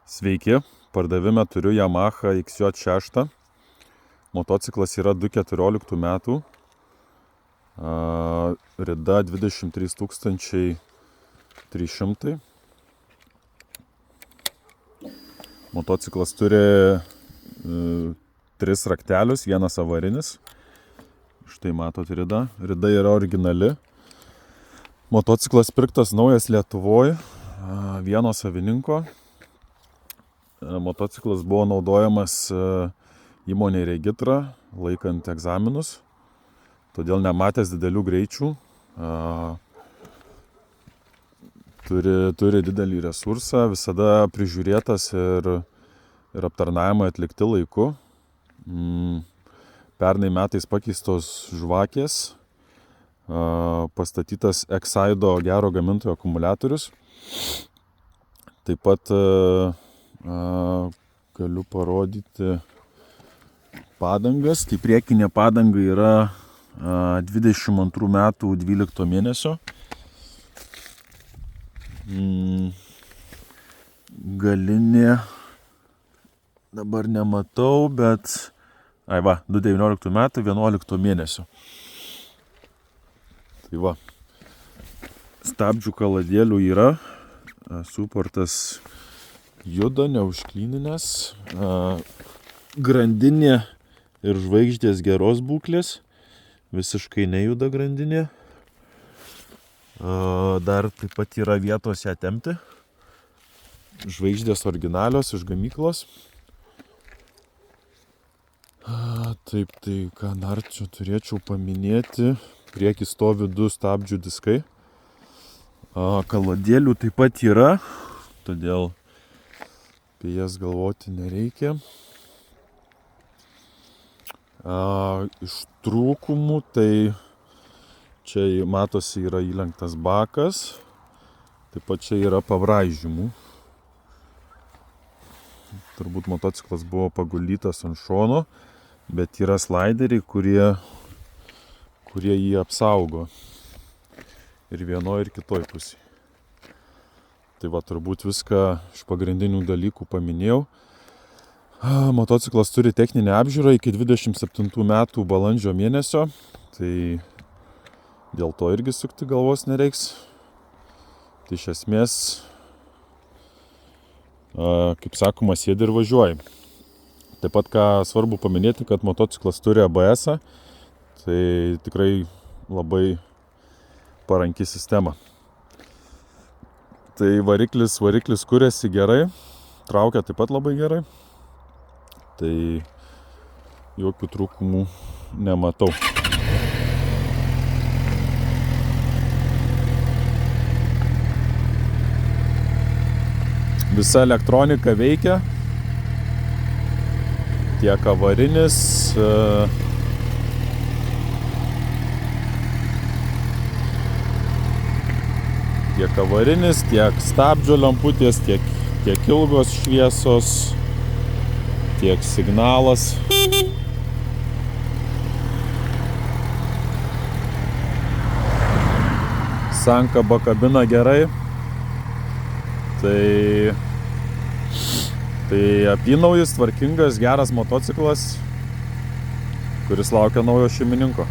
Sveiki, pardavime turiu Yamaha XJ6. Motociklas yra 2014 metų. Rida 23 300. Motociklas turi 3 raktelius, vienas avarinis. Štai matot rida. Rida yra originali. Motociklas pirktas naujas Lietuvoje, vieno savininko. Motociklas buvo naudojamas įmonėje Regitra, laikant egzaminus, todėl nematęs didelių greičių. Turi didelį resursą, visada prižiūrėtas ir aptarnavimai atlikti laiku. Pernai metais pakeistos žvakės, pastatytas Exaido gero gamintojo akumuliatorius. Taip pat galiu parodyti padangas. Tai priekinė padanga yra 22 metų 12 mėnesio. Galinė dabar nematau, bet 2019 metų 11 mėnesio. Tai va, stabdžių kaladėlių yra, suportas juda, neužklyninės, grandinė ir žvaigždės geros būklės, visiškai nejuda grandinė. Dar taip pat yra vietos ją tempti, žvaigždės originalios iš gamyklos. Taip, tai ką dar čia turėčiau paminėti, priekį stovi 2 stabdžių diskai. Kaladėlių taip pat yra, todėl apie jas galvoti nereikia. Iš trūkumų tai čia matosi yra įlenktas bakas, taip pat čia yra pabraižymų. Turbūt motociklas buvo paguldytas ant šono, bet yra slaideriai, kurie jį apsaugo ir vienoje ir kitoje pusėje. Tai va, turbūt viską iš pagrindinių dalykų paminėjau. Motociklas turi techninę apžiūrą iki 27 metų balandžio mėnesio, tai dėl to irgi sukti galvos nereiks. Tai iš esmės, kaip sakoma, sėdi ir važiuoji. Taip pat ką svarbu paminėti, kad motociklas turi ABS-ą, tai tikrai labai paranki sistema. Tai variklis kuriasi gerai, traukia taip pat labai gerai, tai jokių trūkumų nematau. Visa elektronika veikia, tiek avarinis, tiek stabdžio lemputės, tiek ilgos šviesos, tiek signalas. Sankaba kabina gerai. Tai apynaujis, tvarkingas, geras motociklas, kuris laukia naujo šeimininko.